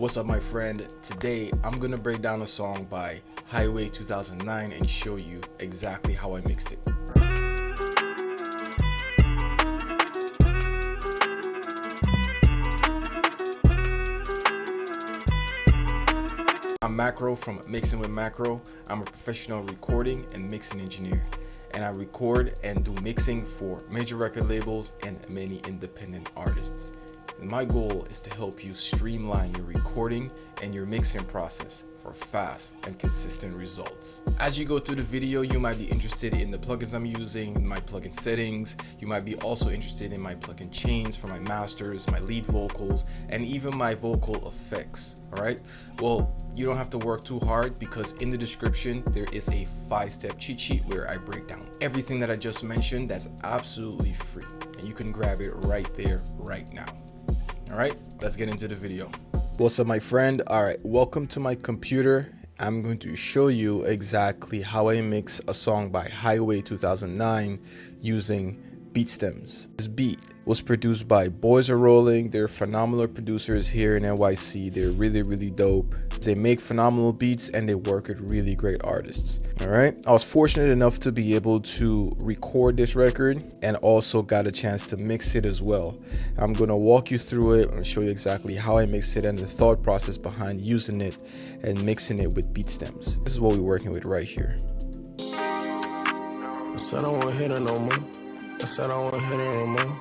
What's up, my friend? Today I'm gonna break down a song by HIGHWAY2009 and show you exactly how I mixed it. I'm Macro from Mixing with Macro. I'm a professional recording and mixing engineer, and I record and do mixing for major record labels and many independent artists. And my goal is to help you streamline your recording and your mixing process for fast and consistent results. As you go through the video, you might be interested in the plugins I'm using, my plugin settings. You might be also interested in my plugin chains for my masters, my lead vocals, and even my vocal effects. All right, well, you don't have to work too hard, because in the description there is a 5-step cheat sheet where I break down everything that I just mentioned. That's absolutely free, and you can grab it right there right now. All right, let's get into the video. What's up, my friend? All right, welcome to my computer. I'm going to show you exactly how I mix a song by HIGHWAY2009 using beat stems. This beat was produced by Boys Are Rolling. They're phenomenal producers here in NYC. They're really dope. They make phenomenal beats and they work with really great artists. All right, I was fortunate enough to be able to record this record and also got a chance to mix it as well. I'm gonna walk you through it and show you exactly how I mix it and the thought process behind using it and mixing it with beat stems. This is what we're working with right here. I said I won't hit her no more. I said I won't hit her no more.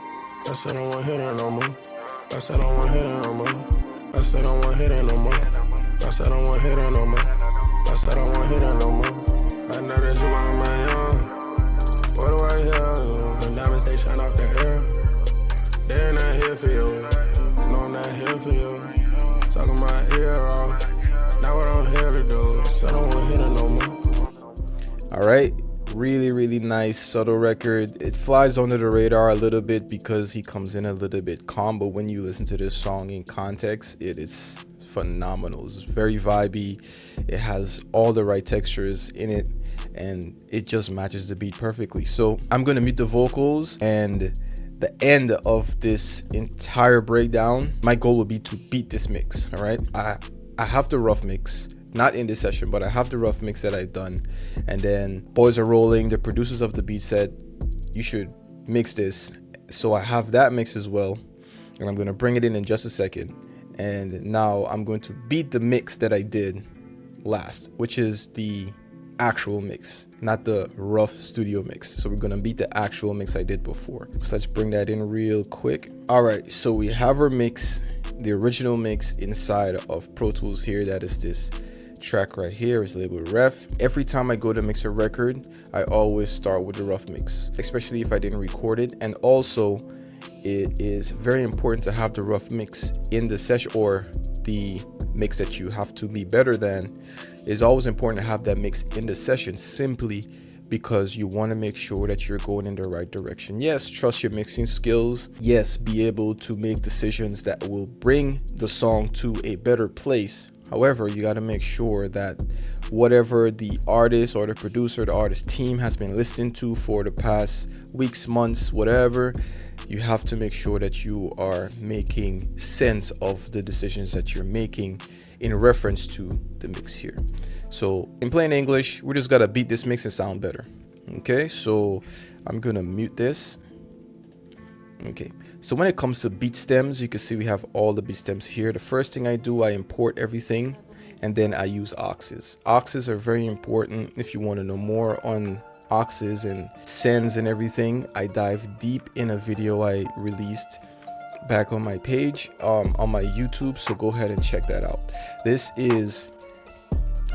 I said I won't hit her no more. I said I won't hit her no more. I said I won't hit her no more. I said I won't hit her no more. I said I won't hit her no more. I know that you want my own. What do I hear? The diamonds they shine off the air. They're not here for you. No, I'm not here for you. Talking my ear off. Now what I'm here to do. I said I won't hit her no more. All right. Really nice, subtle record. It flies under the radar a little bit because he comes in a little bit calm, but when you listen to this song in context, it is phenomenal. It's very vibey. It has all the right textures in it, and it just matches the beat perfectly. So I'm gonna mute the vocals, and the end of this entire breakdown, my goal will be to beat this mix. All right, I have the rough mix. Not in this session, but I have the rough mix that I've done. And then Boys Are Rolling, the producers of the beat, said you should mix this. So I have that mix as well, and I'm going to bring it in just a second. And now I'm going to beat the mix that I did last, which is the actual mix, not the rough studio mix. So we're going to beat the actual mix I did before. So let's bring that in real quick. All right, so we have our mix, the original mix, inside of Pro Tools here. That is this track right here. Is labeled ref. Every time I go to mix a record, I always start with the rough mix, especially if I didn't record it. And also, it is very important to have the rough mix in the session, or the mix that you have to be better than. It's always important to have that mix in the session, simply because you want to make sure that you're going in the right direction. Yes, trust your mixing skills. Yes, be able to make decisions that will bring the song to a better place. However, you got to make sure that whatever the artist or the producer, the artist team has been listening to for the past weeks, months, whatever, you have to make sure that you are making sense of the decisions that you're making in reference to the mix here. So in plain English, we just got to beat this mix and sound better. Okay, so I'm going to mute this. Okay, so when it comes to beat stems, you can see we have all the beat stems here. The first thing I do, I import everything, and then I use auxes. Auxes are very important. If you want to know more on auxes and sends and everything, I dive deep in a video I released back on my page, on my YouTube, so go ahead and check that out. This is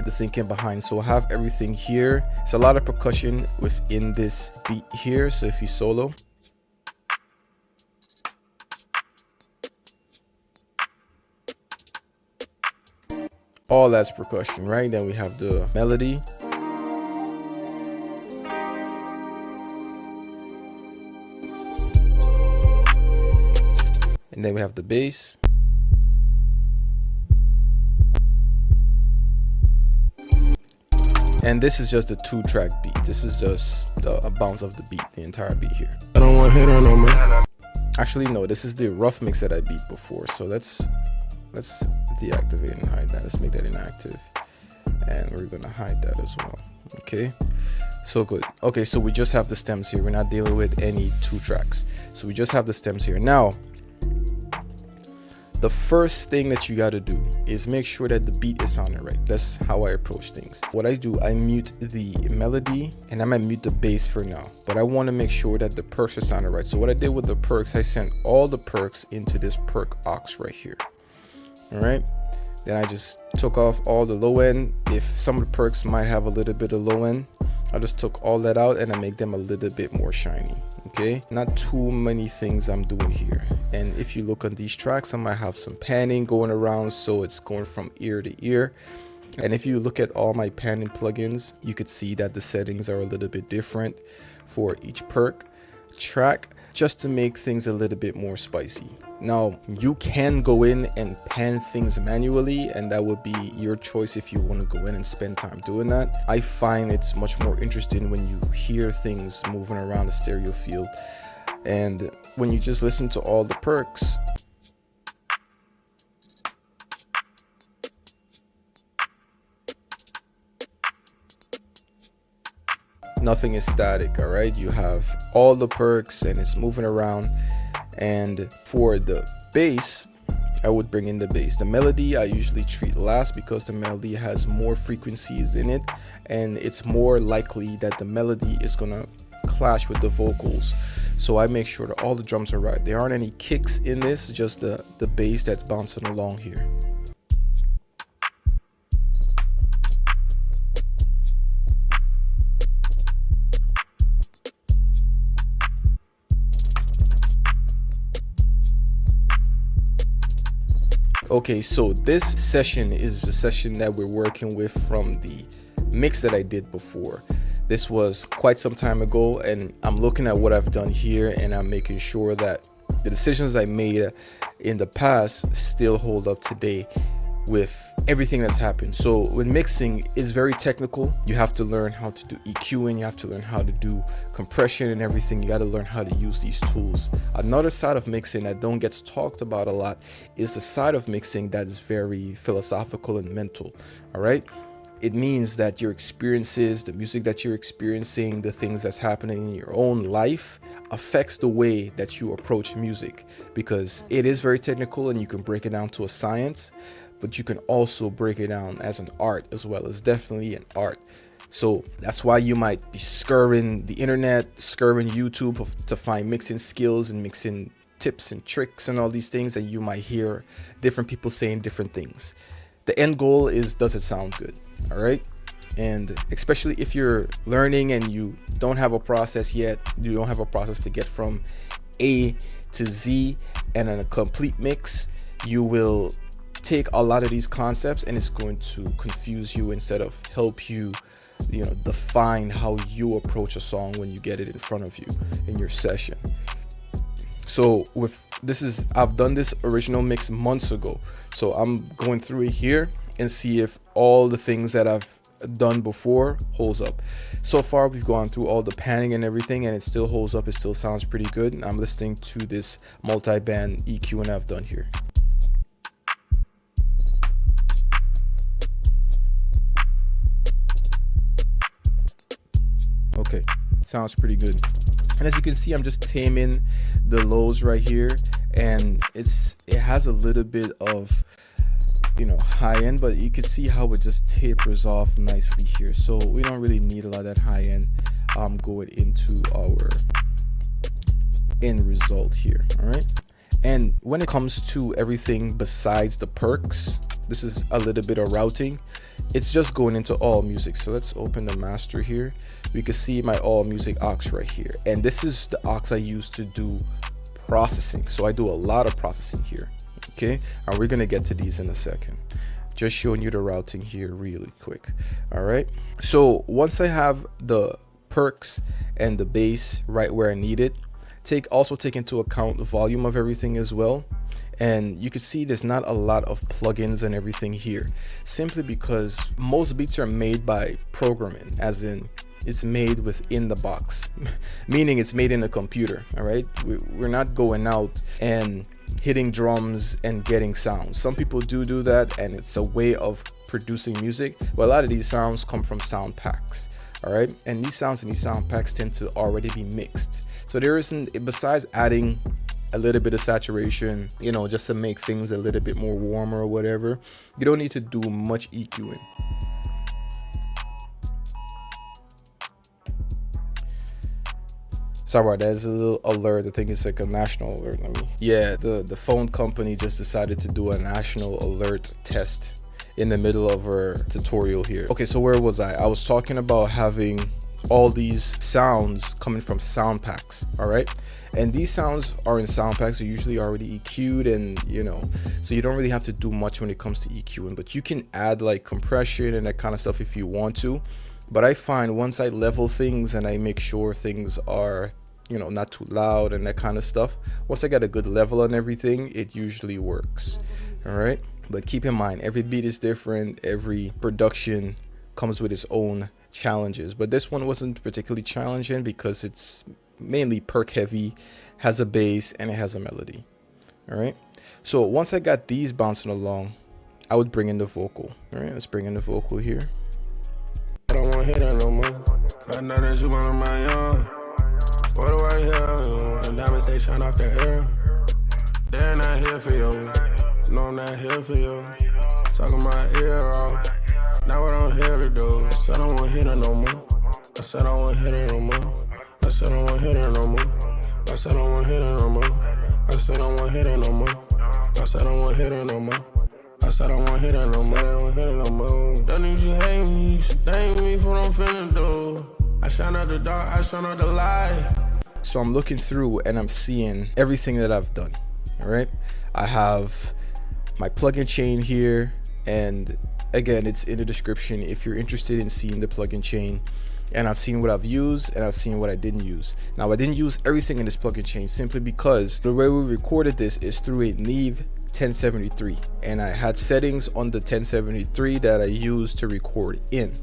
the thinking behind. So I have everything here. It's a lot of percussion within this beat here, so if you solo, all that's percussion, right? Then we have the melody. And then we have the bass. And this is just a 2-track beat. This is just a bounce of the beat, the entire beat here. I don't want to hit her no more. Actually, no, this is the rough mix that I beat before. So let's let's deactivate and hide that. Let's make that inactive, and we're gonna hide that as well. Okay, so good. Okay, so we just have the stems here. We're not dealing with any 2 tracks, so we just have the stems here. Now the first thing that you got to do is make sure that the beat is sounding right. That's how I approach things. What I do, I mute the melody and I might mute the bass for now, but I want to make sure that the perks are sounding right. So what I did with the perks, I sent all the perks into this perk aux right here. All right, then I just took off all the low end. If some of the perks might have a little bit of low end, I just took all that out and I make them a little bit more shiny. Okay, not too many things I'm doing here. And if you look on these tracks, I might have some panning going around, so it's going from ear to ear. And if you look at all my panning plugins, you could see that the settings are a little bit different for each perk track, just to make things a little bit more spicy. Now you can go in and pan things manually, and that would be your choice if you want to go in and spend time doing that. I find it's much more interesting when you hear things moving around the stereo field, and when you just listen to all the perks, nothing is static. All right, you have all the perks and it's moving around. And for the bass, I would bring in the bass. The melody I usually treat last because the melody has more frequencies in it, and it's more likely that the melody is gonna clash with the vocals. So I make sure that all the drums are right. There aren't any kicks in this, just the bass that's bouncing along here. Okay, so this session is a session that we're working with from the mix that I did before. This was quite some time ago, and I'm looking at what I've done here and I'm making sure that the decisions I made in the past still hold up today with everything that's happened. So when mixing is very technical, you have to learn how to do EQing, you have to learn how to do compression and everything. You got to learn how to use these tools. Another side of mixing that don't get talked about a lot is the side of mixing that is very philosophical and mental. All right, it means that your experiences, the music that you're experiencing, the things that's happening in your own life affects the way that you approach music, because it is very technical and you can break it down to a science, but you can also break it down as an art as well. As definitely an art. So that's why you might be scouring the internet, scouring YouTube to find mixing skills and mixing tips and tricks and all these things, and you might hear different people saying different things. The end goal is, does it sound good? All right. And especially if you're learning and you don't have a process yet, you don't have a process to get from A to Z and in a complete mix, you will take a lot of these concepts and it's going to confuse you instead of help you, define how you approach a song when you get it in front of you in your session. So I've done this original mix months ago, so I'm going through it here and see if all the things that I've done before holds up. So far we've gone through all the panning and everything and it still holds up. It still sounds pretty good. And I'm listening to this multi-band EQ and I've done here. Okay, sounds pretty good. And as you can see, I'm just taming the lows right here, and it has a little bit of high end, but you can see how it just tapers off nicely here. So we don't really need a lot of that high end going into our end result here. All right, and when it comes to everything besides the perks, this is a little bit of routing. It's just going into all music. So let's open the master here. We can see my all music aux right here, and this is the aux I use to do processing. So I do a lot of processing here. Okay, and we're gonna get to these in a second. Just showing you the routing here really quick. All right, so once I have the perks and the bass right where I need it, also take into account the volume of everything as well. And you can see there's not a lot of plugins and everything here, simply because most beats are made by programming, as in it's made within the box, meaning it's made in the computer. All right, we're not going out and hitting drums and getting sounds. Some people do that, and it's a way of producing music, but a lot of these sounds come from sound packs. All right, and these sounds in these sound packs tend to already be mixed, so there isn't, besides adding a little bit of saturation, you know, just to make things a little bit more warmer or whatever, you don't need to do much EQing. Sorry, there's a little alert. I think it's like a national alert. Yeah, the phone company just decided to do a national alert test in the middle of our tutorial here. Okay, so where was I? I was talking about having all these sounds coming from sound packs. All right, and these sounds are in sound packs, are usually already EQ'd, and you know, so you don't really have to do much when it comes to EQing, but you can add like compression and that kind of stuff if you want to. But I find once I level things and I make sure things are, you know, not too loud and that kind of stuff, once I got a good level on everything, it usually works. All right, but keep in mind, every beat is different, every production comes with its own challenges, but this one wasn't particularly challenging because it's mainly perk heavy, has a bass, and it has a melody. All right, so once I got these bouncing along, I would bring in the vocal. All right, let's bring in the vocal here. I don't want to hear that no more. I know that you want my young. What do I hear? And diamonds, they shine off the air. They're not here for you. No, I'm not here for you. Talking my ear off. Now I don't hear it though. I said I don't want to hear that no more. I said I don't want to hear that no more. I said I don't want to hear that no more. I said I don't want to hear that no more. I said I don't want to hear that no more. I said I don't want to hear that no more. I said I don't want to hear that no more. I don't want to hear that no more. Don't need you hate me. You should thank me for what I'm feeling though. I shine out the dark. I shine out the light. So I'm looking through and I'm seeing everything that I've done. All right, I have my plugin chain here, and again, it's in the description if you're interested in seeing the plugin chain. And I've seen what I've used and I've seen what I didn't use. Now I didn't use everything in this plugin chain simply because the way we recorded this is through a Nemzzz 1073, and I had settings on the 1073 that I used to record in,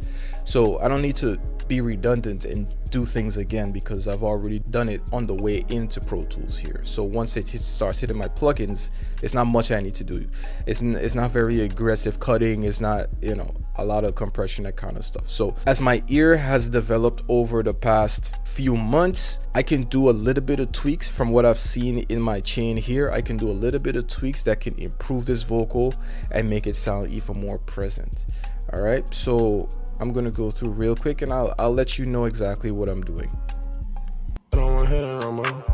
so I don't need to be redundant and do things again because I've already done it on the way into Pro Tools here. So once it starts hitting my plugins, it's not much I need to do. It's not very aggressive cutting, it's not, you know, a lot of compression, that kind of stuff. So as my ear has developed over the past few months, I can do a little bit of tweaks from what I've seen in my chain here. I can do a little bit of tweaks that can improve this vocal and make it sound even more present. All right, so I'm gonna go through real quick and I'll let you know exactly what I'm doing. I don't want to hear that no more.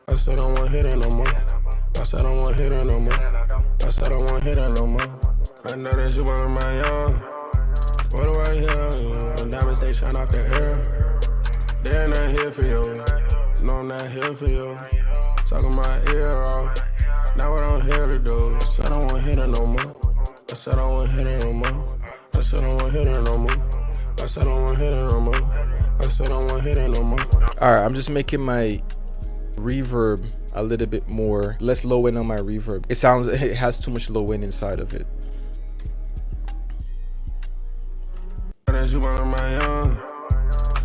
I said I don't want to hear that no more. I said I don't want to hear that no more. I said I don't want to hear that no more. I know that you want my young. What do I hear? And diamonds, they shine off the air. They're not here for you. No, I'm not here for you. Talking my ear off. Now I don't hear it though. I said I don't want to hear that no more. I said I don't want to hear that no more. I said I don't want to hear that no more. I said I don't want to hear that no more. I said I don't want to hear that no more. All right, I'm just making my reverb a little bit more, less low end on my reverb. It has too much low end inside of it. That you want my young.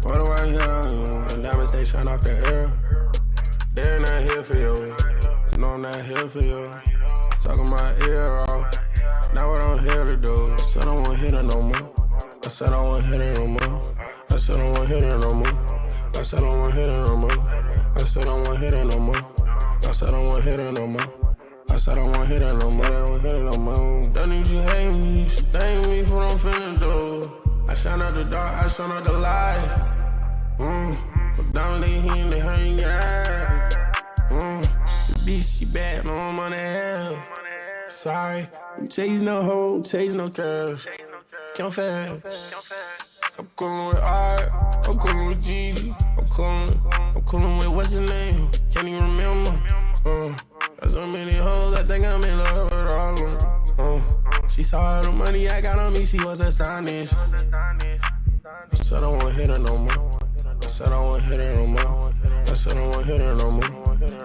What do I hear? And diamonds, they shine off the air. They're not here for you. No, I'm not here for you. Talking my ear off. Now I don't hear it though. I said I don't want to hear that no more. I said I don't want to hear that no more. I said I don't want to hear that no more. I said I don't want to hear that no more. I said I don't want to hear that no more. I said I don't want to hear that no more. I said I don't want to hear that no more. I don't want to hear that no more. Don't need you hate me. You should thank me for what I'm feeling though. I shine out the dark. I shine out the light. But down they here, they hurry out. The bitch, she bad, no I'm on the hell. Sorry, I'm chasing no hoe, chasing no cash. Can't fail. I'm coolin' with art, I'm coolin' with Gigi, I'm coolin' with what's her name? Can't even remember. There's so many hoes, I think I'm in love with all of them. She saw all the money I got on me, she was astonished. I said I don't wanna hit her no more. I said I don't wanna hit her no more. I said I don't wanna hit her no more.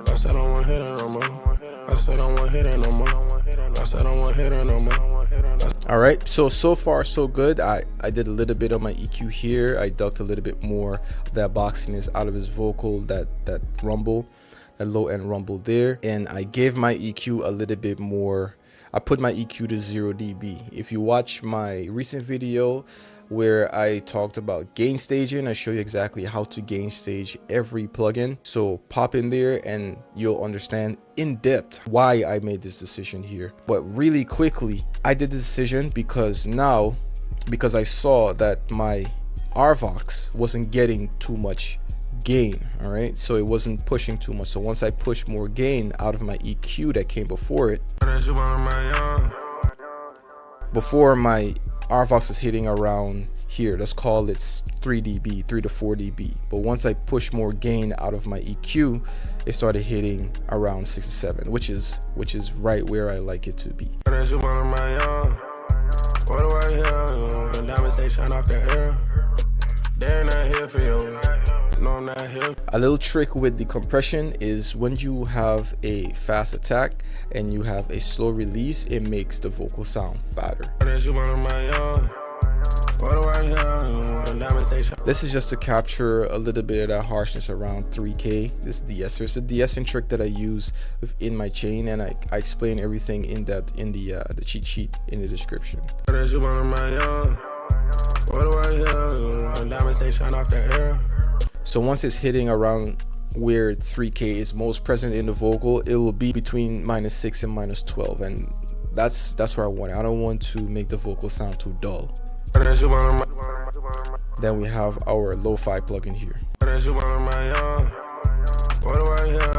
I said I don't wanna hit her no more. I said I don't wanna hit her no more. I said I don't wanna hit her no more. All right, so far so good. I did a little bit on my EQ here. I ducked a little bit more of that boxiness out of his vocal, that rumble a low end rumble there, and I gave my EQ a little bit more. I put my EQ to 0 dB. If you watch my recent video where I talked about gain staging, I show you exactly how to gain stage every plugin. So pop in there and you'll understand in depth why I made this decision here. But really quickly, I did the decision because I saw that my RVox wasn't getting too much gain, all right, so it wasn't pushing too much. So once I pushed more gain out of my EQ that came before it, before my RVox was hitting around here, let's call it 3 dB, 3 to 4 dB, but once I pushed more gain out of my EQ, it started hitting around 6 to 7, which is right where I like it to be. What do I hear? When diamonds they shine off the air. They're not here for you. No, I'm not here. A little trick with the compression is when you have a fast attack and you have a slow release, it makes the vocal sound fatter. This is just to capture a little bit of that harshness around 3K. This de-esser. It's a de-essing trick that I use within my chain, and I explain everything in depth in the cheat sheet in the description. What do I hear? When diamonds they shine off the air. So once it's hitting around where 3K is most present in the vocal, it will be between -6 and -12, and that's where I want it. I don't want to make the vocal sound too dull. Then we have our lo-fi plugin here. What do I hear?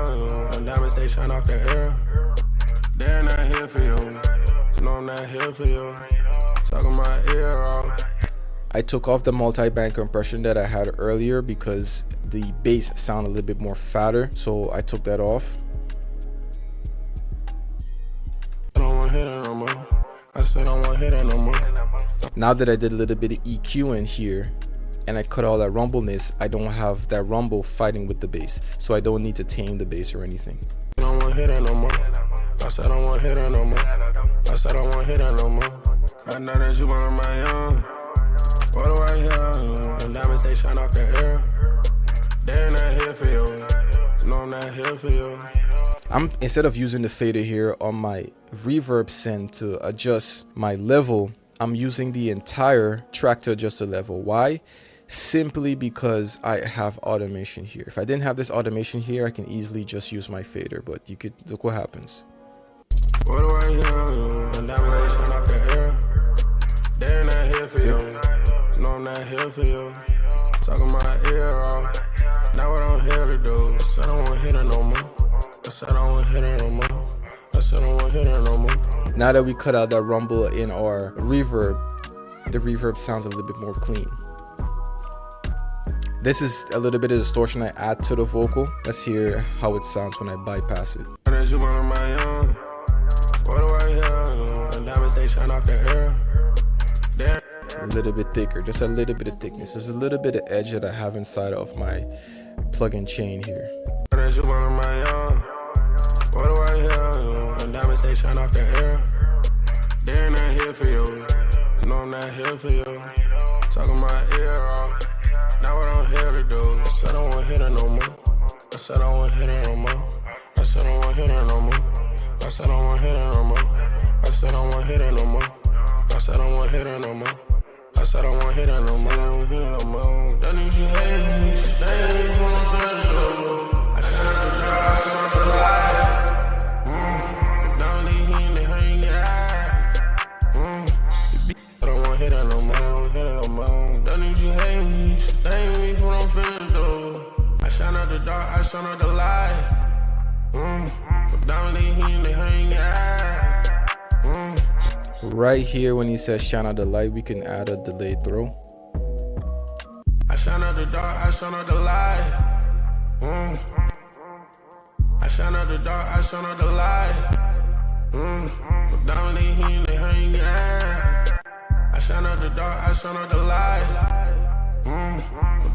When diamonds they shine off the air. They're not here for you. No, I'm not here for you. Talking my ear off. I took off the multi-band compression that I had earlier because the bass sounded a little bit more fatter, so I took that off. I don't want to hit it no more. I said I don't want to hit it no more. Now that I did a little bit of EQ in here and I cut all that rumbleness, I don't have that rumble fighting with the bass, so I don't need to tame the bass or anything. I don't want to hit it no more. I said I don't want to hit it no more. I said I don't want to hit it no more. I know that you want my own. What do I hear? When diamonds they shine off the air. They're not here for you. No, I'm not here for you. Instead of using the fader here on my reverb send to adjust my level, I'm using the entire track to adjust the level. Why? Simply because I have automation here. If I didn't have this automation here, I can easily just use my fader, but you could look what happens. What do I hear? When diamonds they shine off the air. They're not here for you. No, I'm not here for you. Talking my ear off. Now what I'm here to do. I said I don't want to hit her no more. I said I don't want to hit her no more. I said I don't want to hit her no more. Now that we cut out that rumble in our reverb, the reverb sounds a little bit more clean. This is a little bit of distortion I add to the vocal. Let's hear how it sounds when I bypass it. What do I hear? When diamonds they shine off the air. A little bit thicker, just a little bit of thickness. There's a little bit of edge that I have inside of my plugin chain here. What do I hear? When diamonds they shine off the air. They're not here for you. No, I'm not here for you. Talking my ear off. Now what I'm here to do. I said I don't want to hit her no more. I said I don't want to hit her no more. I said I don't want to hit her no more. I said I don't want to hit her no more. I said I don't want to hit her no more. I said I don't want to hit her no more. I said I don't want to hit her no more. That means you hate me. That ain't what I'm trying to do. I shut out the door. I shut out the light. Now they hear they hang your eye. I don't want to hit her no more. I don't want to hit her no more. That means you hate me. That ain't what I'm finna do. I shut out the dark. I shut out the light. Now they hear they hang your eye. Right here when he says shine out the light, we can add a delayed throw. I shine out the dark, I shine out the light. I shine out the dark, I shine out the light. Diamond they hear they hang your eye. I shine out the dark, I shine out the light.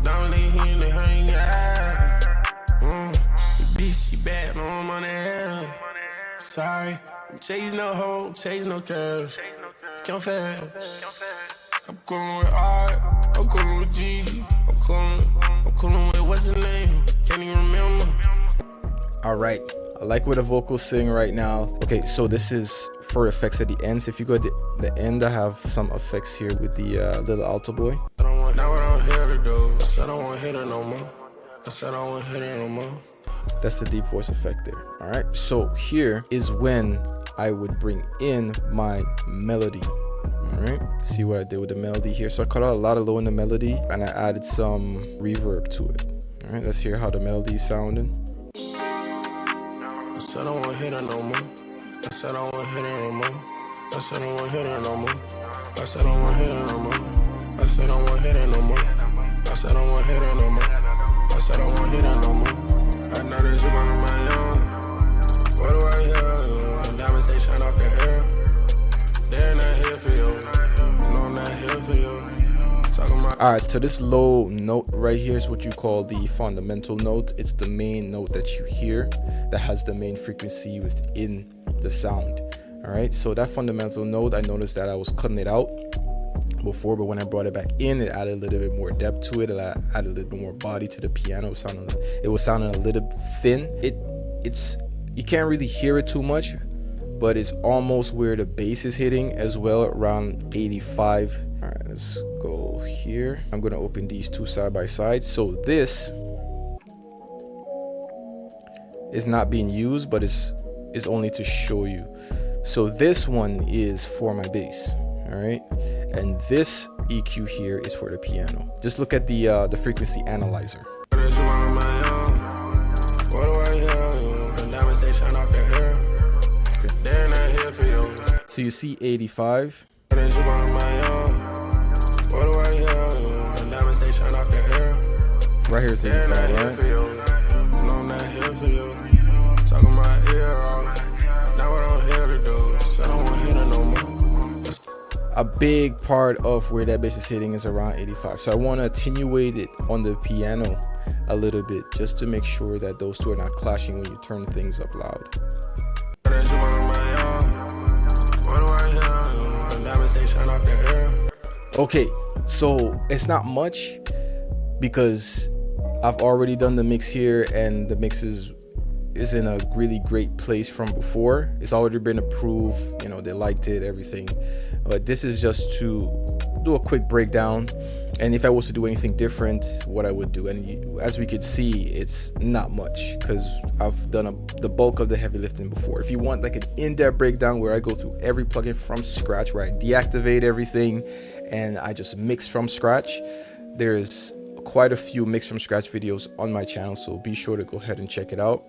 Diamond they hear they hang your eye. The bitch she bad, no money. Sorry. Chase no hoe, chase no cash. Can't fast. I'm coolin' with art, I'm coolin' with Gigi. I'm coolin' with what's his name? Can't even remember. All right, I like where the vocals sing right now. Okay, so this is for effects at the ends. If you go at the end, I have some effects here with the little alto boy. Now what I'm here to do, I said I won't hit her no more. I said I won't hit her no more. That's the deep voice effect there. All right, so here is when I would bring in my melody. All right, see what I did with the melody here. So I cut out a lot of low in the melody and I added some reverb to it. All right, let's hear how the melody is sounding. I said I won't hit her no more. I said I won't hit her no more. I said I won't hit her no more. I said I won't hit her no more. I said I won't hit her no more. I said I won't hit her no more. I said I won't hit her no more. I know that you want my own. What do I hear? Diamonds they shine off the air. They're not here for you. No, I'm not here for you. All right, so this low note right here is what you call the fundamental note. It's the main note that you hear that has the main frequency within the sound. All right, so that fundamental note, I noticed that I was cutting it out before, but when I brought it back in, it added a little bit more depth to it. It added a little bit more body to the piano. It was sounding a little thin. It's you can't really hear it too much, but it's almost where the bass is hitting as well, around 85. All right, let's go here. I'm gonna open these two side by side. So this is not being used, but is only to show you. So this one is for my bass, all right, and this EQ here is for the piano. Just look at the frequency analyzer. So you see 85. Right here is 85, right? A big part of where that bass is hitting is around 85. So I want to attenuate it on the piano a little bit just to make sure that those two are not clashing when you turn things up loud. Okay, so it's not much because I've already done the mix here and the mix is in a really great place from before. It's already been approved, you know, they liked it, everything. But this is just to do a quick breakdown, and if I was to do anything different, what I would do. And as we could see, it's not much because I've done the bulk of the heavy lifting before. If you want like an in-depth breakdown where I go through every plugin from scratch, where I deactivate everything and I just mix from scratch, there's quite a few mix from scratch videos on my channel, so be sure to go ahead and check it out.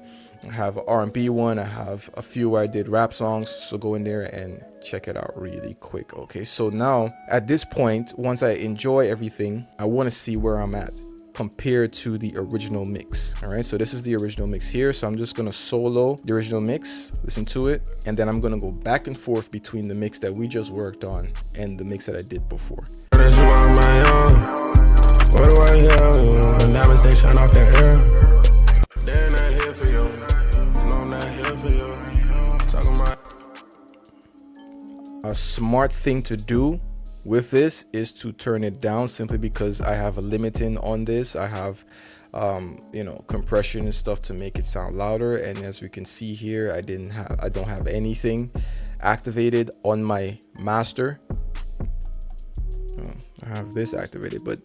I have an R&B one, I have a few where I did rap songs, so go in there and check it out really quick. Okay, so now at this point, once I enjoy everything, I want to see where I'm at compared to the original mix. All right, so this is the original mix here, so I'm just gonna solo the original mix, listen to it, and then I'm gonna go back and forth between the mix that we just worked on and the mix that I did before. What do I hear? Diamonds they shine off the air. They're not here for you. No, I'm not here for you. Talking about a smart thing to do with this is to turn it down, simply because I have a limiting on this. I have you know, compression and stuff to make it sound louder, and as we can see here, I don't have anything activated on my master. I have this activated, but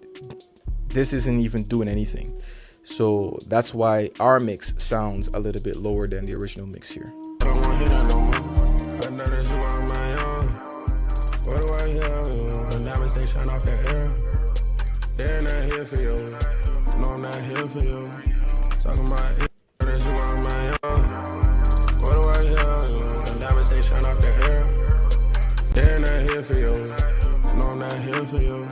this isn't even doing anything, so that's why our mix sounds a little bit lower than the original mix here. I don't want to hear that no more. I know that you are my own. What do I hear? Diamonds they shine off the air. They're not here for you. No, I'm not here for you. Talking about it. That you are my own. What do I hear? Diamonds they shine off the air. They're not here for you. No, I'm not here for you.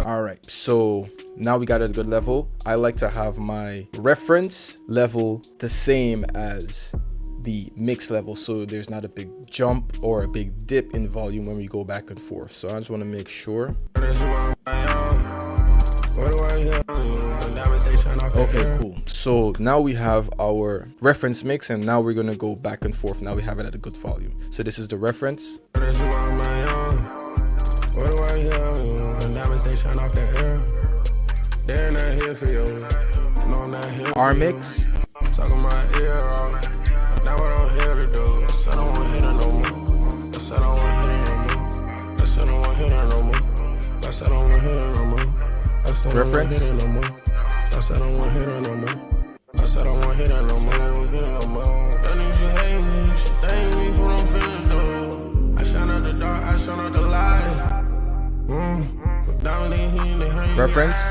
All right, so now we got a good level. I like to have my reference level the same as the mix level, so there's not a big jump or a big dip in volume when we go back and forth. So I just want to make sure. Okay, cool. So now we have our reference mix, and now we're gonna go back and forth. Now we have it at a good volume. So this is the reference. What do I hear? Diamonds they shine off the air. They're not here for you. No, I'm not here. Our mix. talking my ear off. Now I don't hear the dude. I said I don't want to hit her no more. I said I don't want to hit her no more. I said I don't want to hit her no more. I said I don't want to hit her no more. I said I don't want to hit her no more. I said I don't want to hit her no more. I said I don't want to hit her no more. That nigga she hate me. She thank me for what I'm finna do. I shine out the dark. I shine out the light. Reference.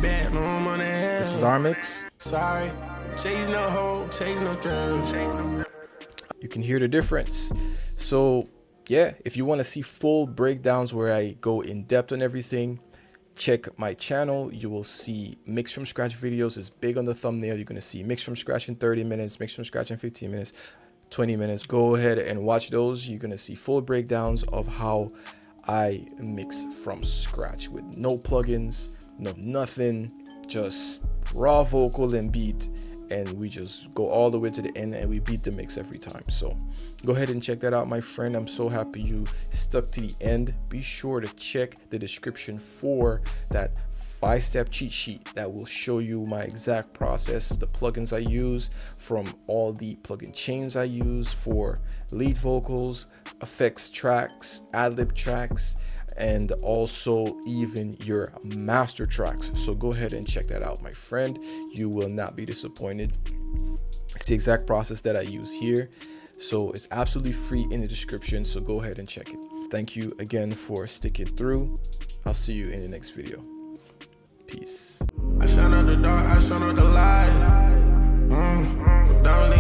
This is our mix. Sorry, chase no hoe, chase no girl. You can hear the difference. So yeah, if you want to see full breakdowns where I go in depth on everything, check my channel. You will see mix from scratch videos. It's big on the thumbnail. You're going to see mix from scratch in 30 minutes, mix from scratch in 15 minutes, 20 minutes. Go ahead and watch those. You're going to see full breakdowns of how I mix from scratch with no plugins, no nothing, just raw vocal and beat, and we just go all the way to the end and we beat the mix every time. So go ahead and check that out, my friend. I'm so happy you stuck to the end. Be sure to check the description for that 5-step cheat sheet that will show you my exact process, the plugins I use, from all the plugin chains I use for lead vocals, effects tracks, ad-lib tracks, and also even your master tracks. So go ahead and check that out, my friend. You will not be disappointed. It's the exact process that I use here. So it's absolutely free in the description. So go ahead and check it. Thank you again for sticking through. I'll see you in the next video. Peace. I shine out the dark, I shine out the light. Down